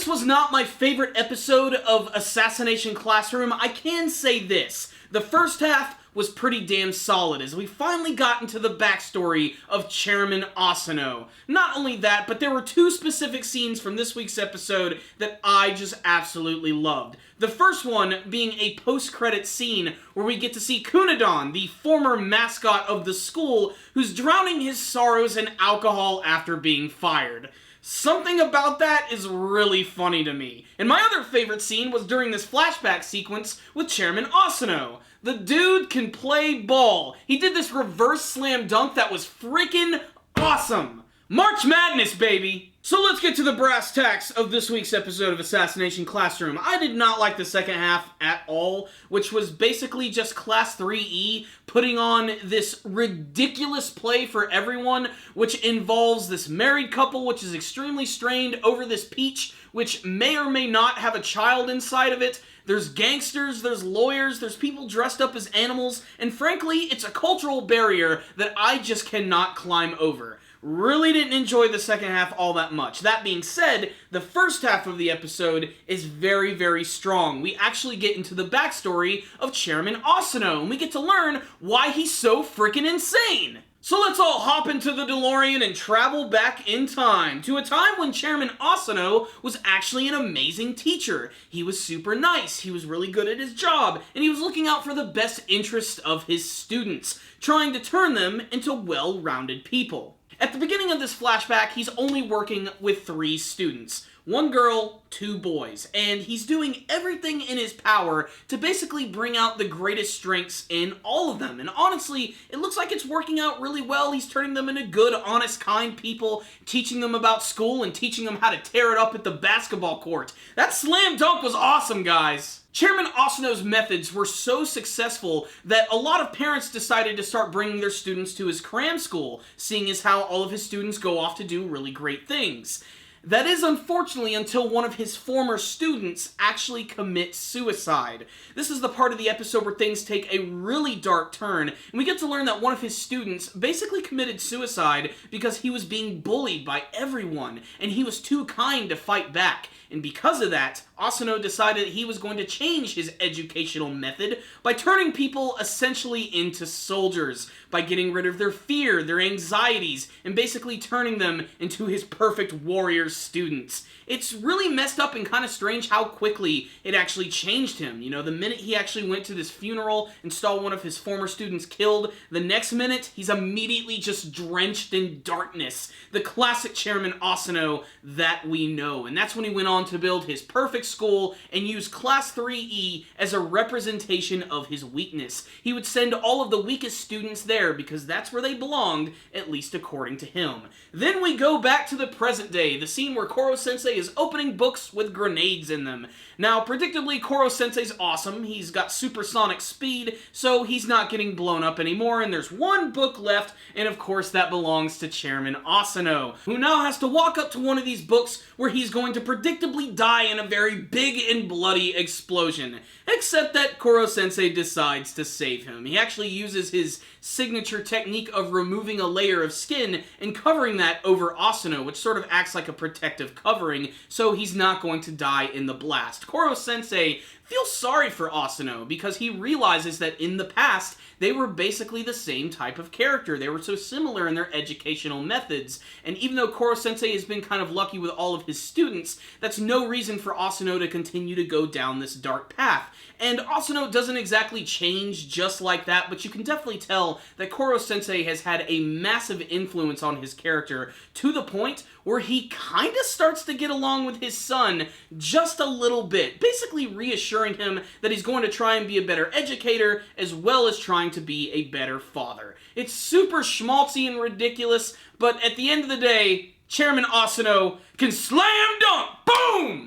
was not my favorite episode of Assassination Classroom, I can say this. The first half was pretty damn solid as we finally got into the backstory of Chairman Asano. Not only that, but there were two specific scenes from this week's episode that I just absolutely loved. The first one being a post-credit scene where we get to see Kunadon, the former mascot of the school, who's drowning his sorrows in alcohol after being fired. Something about that is really funny to me. And my other favorite scene was during this flashback sequence with Chairman Asano. The dude can play ball. He did this reverse slam dunk that was freaking awesome. March Madness, baby! So let's get to the brass tacks of this week's episode of Assassination Classroom. I did not like the second half at all, which was basically just Class 3E putting on this ridiculous play for everyone, which involves this married couple, which is extremely strained over this peach, which may or may not have a child inside of it. There's gangsters, there's lawyers, there's people dressed up as animals, and frankly, it's a cultural barrier that I just cannot climb over. Really didn't enjoy the second half all that much. That being said, the first half of the episode is very, very strong. We actually get into the backstory of Chairman Asano, and we get to learn why he's so freaking insane. So let's all hop into the DeLorean and travel back in time, to a time when Chairman Asano was actually an amazing teacher. He was super nice, he was really good at his job, and he was looking out for the best interests of his students, trying to turn them into well-rounded people. At the beginning of this flashback, he's only working with 3 students. 1 girl, 2 boys, and he's doing everything in his power to basically bring out the greatest strengths in all of them. And honestly, it looks like it's working out really well. He's turning them into good, honest, kind people, teaching them about school and teaching them how to tear it up at the basketball court. That slam dunk was awesome, guys! Chairman Asano's methods were so successful that a lot of parents decided to start bringing their students to his cram school, seeing as how all of his students go off to do really great things. That is unfortunately until one of his former students actually commits suicide. This is the part of the episode where things take a really dark turn, and we get to learn that one of his students basically committed suicide because he was being bullied by everyone, and he was too kind to fight back. And because of that, Asano decided he was going to change his educational method by turning people essentially into soldiers, by getting rid of their fear, their anxieties, and basically turning them into his perfect warrior students. It's really messed up and kind of strange how quickly it actually changed him. You know, the minute he actually went to this funeral and saw one of his former students killed, the next minute, he's immediately just drenched in darkness. The classic Chairman Asano that we know. And that's when he went on to build his perfect school and use Class 3E as a representation of his weakness. He would send all of the weakest students there because that's where they belonged, at least according to him. Then we go back to the present day, the scene where Koro-Sensei is opening books with grenades in them. Now, predictably, Koro-Sensei's awesome. He's got supersonic speed, so he's not getting blown up anymore, and there's 1 book left, and of course that belongs to Chairman Asano, who now has to walk up to one of these books where he's going to predictably die in a very big and bloody explosion. Except that Koro-Sensei decides to save him. He actually uses his signature technique of removing a layer of skin and covering that over Asano, which sort of acts like a protective covering, so he's not going to die in the blast. Koro-Sensei feels sorry for Asano because he realizes that in the past, they were basically the same type of character. They were so similar in their educational methods, and even though Koro-Sensei has been kind of lucky with all of his students, that's no reason for Asano to continue to go down this dark path. And Asano doesn't exactly change just like that, but you can definitely tell that Koro-Sensei has had a massive influence on his character to the point where he kind of starts to get along with his son just a little bit, basically reassuring him that he's going to try and be a better educator as well as trying to be a better father. It's super schmaltzy and ridiculous, but at the end of the day, Chairman Asano can slam dunk! Boom!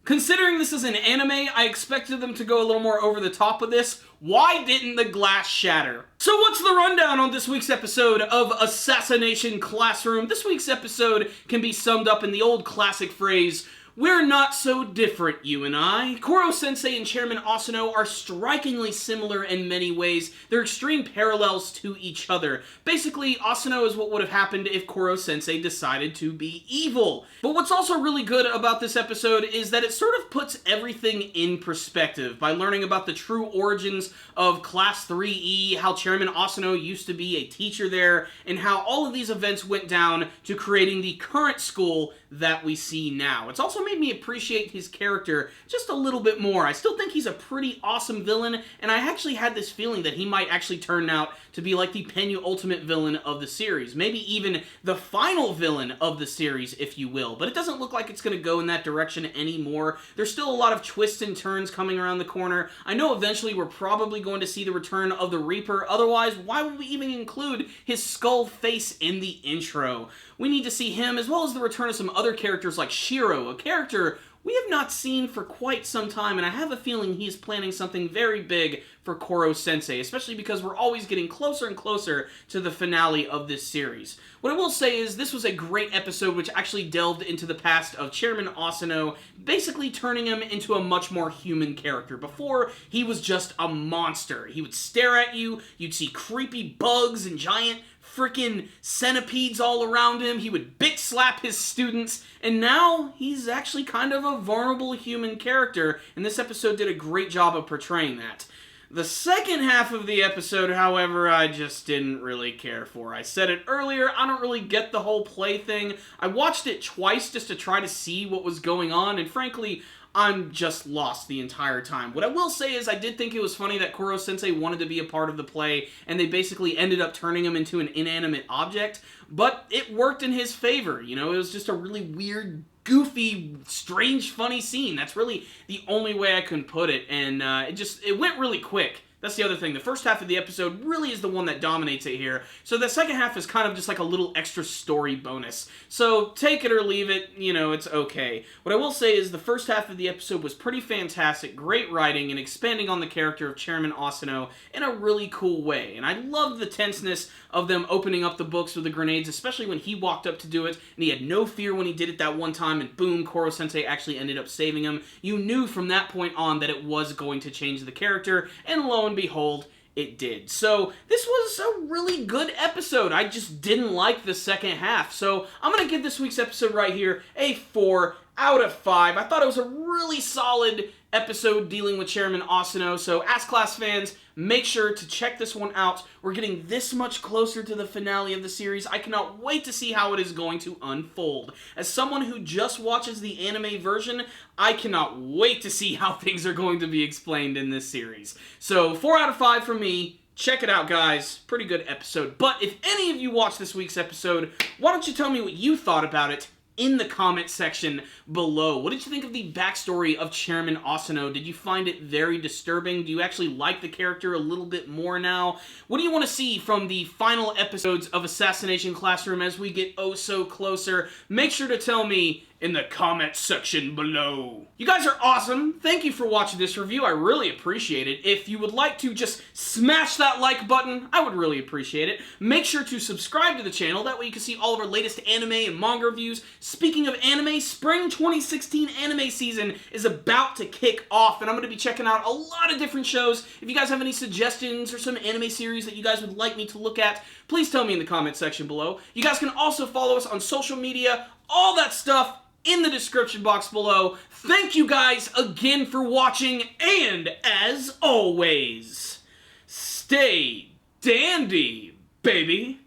Considering this is an anime, I expected them to go a little more over the top with this. Why didn't the glass shatter? So what's the rundown on this week's episode of Assassination Classroom? This week's episode can be summed up in the old classic phrase, We're not so different, you and I. Koro-Sensei and Chairman Asano are strikingly similar in many ways. They're extreme parallels to each other. Basically, Asano is what would have happened if Koro-Sensei decided to be evil. But what's also really good about this episode is that it sort of puts everything in perspective by learning about the true origins of Class 3E, how Chairman Asano used to be a teacher there, and how all of these events went down to creating the current school that we see now. It's also made me appreciate his character just a little bit more. I still think he's a pretty awesome villain, and I actually had this feeling that he might actually turn out to be like the penultimate villain of the series. Maybe even the final villain of the series, if you will. But it doesn't look like it's going to go in that direction anymore. There's still a lot of twists and turns coming around the corner. I know eventually we're probably going to see the return of the Reaper. Otherwise, why would we even include his skull face in the intro? We need to see him, as well as the return of some other characters like Shiro, a character we have not seen for quite some time, and I have a feeling he's planning something very big for Koro-Sensei, especially because we're always getting closer and closer to the finale of this series. What I will say is this was a great episode which actually delved into the past of Chairman Asano, basically turning him into a much more human character. Before, he was just a monster. He would stare at you, you'd see creepy bugs and giant freaking centipedes all around him, he would bitch slap his students, and now he's actually kind of a vulnerable human character, and this episode did a great job of portraying that. The second half of the episode, however, I just didn't really care for. I said it earlier, I don't really get the whole play thing. I watched it twice just to try to see what was going on, and frankly, I'm just lost the entire time. What I will say is I did think it was funny that Koro-Sensei wanted to be a part of the play, and they basically ended up turning him into an inanimate object, but it worked in his favor. You know, it was just a really weird, goofy, strange, funny scene. That's really the only way I can put it, and it went really quick. That's the other thing. The first half of the episode really is the one that dominates it here. So the second half is kind of just like a little extra story bonus. So take it or leave it, you know, it's okay. What I will say is the first half of the episode was pretty fantastic, great writing, and expanding on the character of Chairman Asano in a really cool way. And I loved the tenseness of them opening up the books with the grenades, especially when he walked up to do it, and he had no fear when he did it that one time, and boom, Koro-Sensei actually ended up saving him. You knew from that point on that it was going to change the character, and lo and behold, it did. So this was a really good episode. I just didn't like the second half. So I'm going to give this week's episode right here a 4 out of 5. I thought it was a really solid episode dealing with Chairman Asano. So Ass Class fans, make sure to check this one out. We're getting this much closer to the finale of the series. I cannot wait to see how it is going to unfold. As someone who just watches the anime version, I cannot wait to see how things are going to be explained in this series. So 4 out of 5 for me. Check it out, guys. Pretty good episode. But if any of you watched this week's episode, why don't you tell me what you thought about it in the comment section below. What did you think of the backstory of Chairman Asano? Did you find it very disturbing? Do you actually like the character a little bit more now? What do you want to see from the final episodes of Assassination Classroom as we get oh so closer? Make sure to tell me in the comment section below. You guys are awesome. Thank you for watching this review. I really appreciate it. If you would like to just smash that like button, I would really appreciate it. Make sure to subscribe to the channel. That way you can see all of our latest anime and manga reviews. Speaking of anime, spring 2016 anime season is about to kick off, and I'm going to be checking out a lot of different shows. If you guys have any suggestions or some anime series that you guys would like me to look at, please tell me in the comment section below. You guys can also follow us on social media, all that stuff in the description box below. Thank you guys again for watching, and as always, stay dandy, baby.